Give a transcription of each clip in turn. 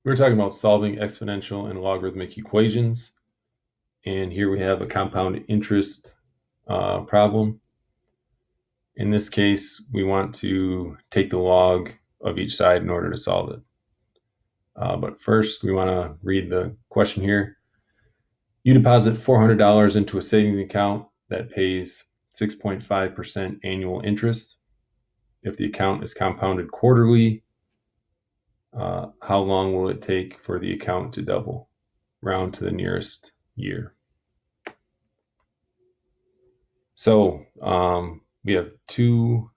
We're talking about solving exponential and logarithmic equations. And here we have a compound interest problem. In this case, we want to take the log of each side in order to solve it. But first, we want to read the question here. You deposit $400 into a savings account that pays 6.5% annual interest. If the account is compounded quarterly, how long will it take for the account to double? Round to the nearest year. So we have two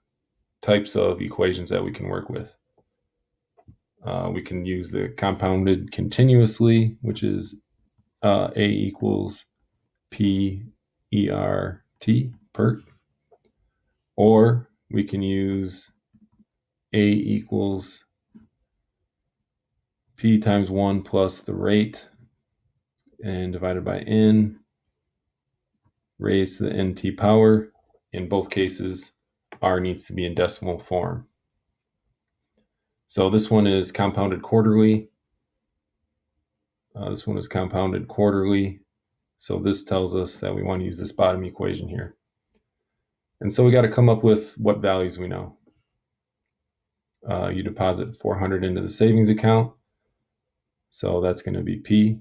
types of equations that we can work with. We can use the compounded continuously, which is A equals P ERT, PERT, or we can use A equals P times 1 plus the rate and divided by N raised to the NT power. In both cases, R needs to be in decimal form. So this one is compounded quarterly. This one is compounded quarterly. So this tells us that we want to use this bottom equation here. And so we got to come up with what values we know. You deposit 400 into the savings account. So that's going to be P.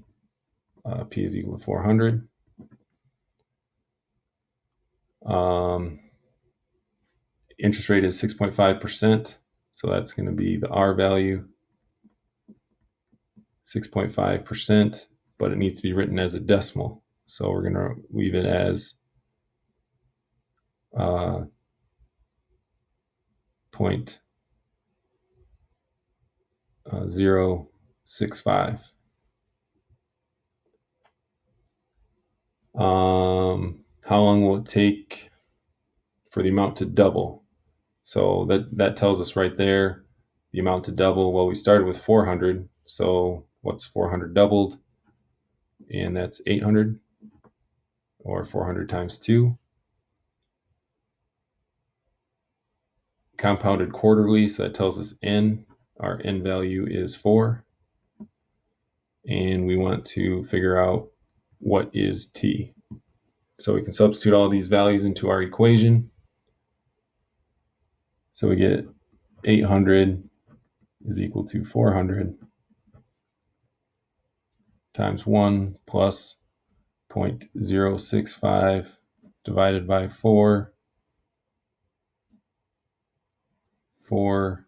P is equal to 400. Interest rate is 6.5%. So that's going to be the R value, 6.5%, but it needs to be written as a decimal. So we're going to leave it as 0.065. How long will it take for the amount to double? So that tells us right there the amount to double. Well, we started with 400. So what's 400 doubled? And that's 800, or 400 times 2. Compounded quarterly, so that tells us N. Our N value is 4. And we want to figure out what is T. So we can substitute all these values into our equation. So we get 800 is equal to 400 times 1 plus 0.065 divided by 4 for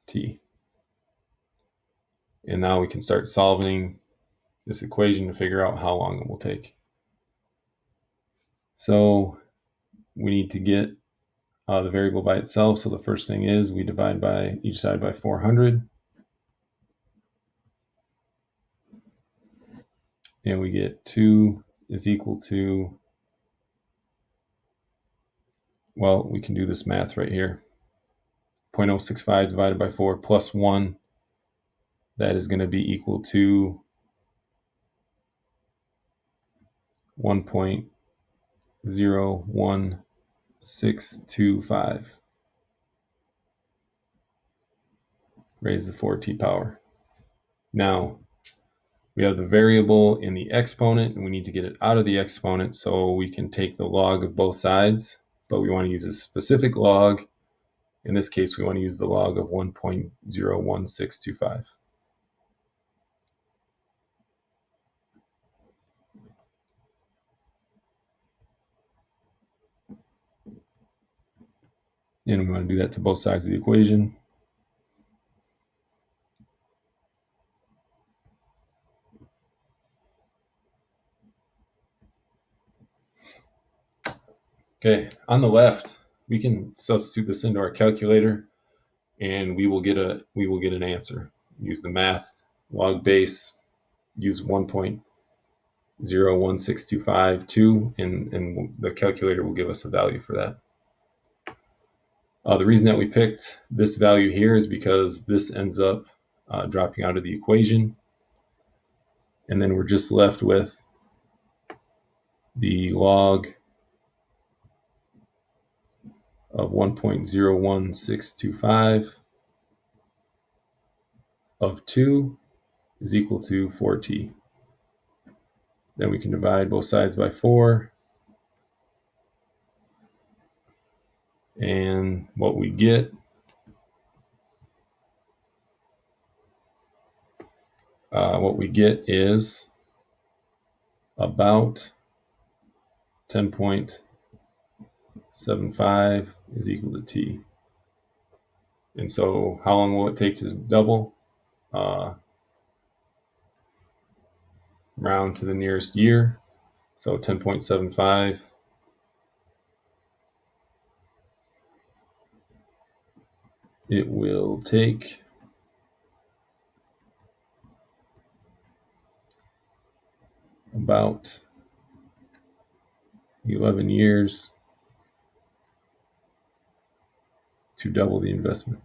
T. And now we can start solving this equation to figure out how long it will take. So we need to get the variable by itself. So the first thing is we divide by each side by 400. And we get 2 is equal to, well, we can do this math right here. 0.065 divided by 4 plus 1. That is going to be equal to 1.01625 raised to the 4t power. Now, we have the variable in the exponent, and we need to get it out of the exponent so we can take the log of both sides, but we want to use a specific log. In this case, we want to use the log of 1.01625. And we want to do that to both sides of the equation. Okay, on the left, we can substitute this into our calculator, and we will get an answer. Use the math log base, use 1.01625, and the calculator will give us a value for that. The reason that we picked this value here is because this ends up dropping out of the equation, and then we're just left with the log of 1.01625 of 2 is equal to 4t. Then we can divide both sides by 4. And what we get is about 10.75 is equal to t. And so how long will it take to double? Round to the nearest year. So 10.75 it will take about 11 years to double the investment.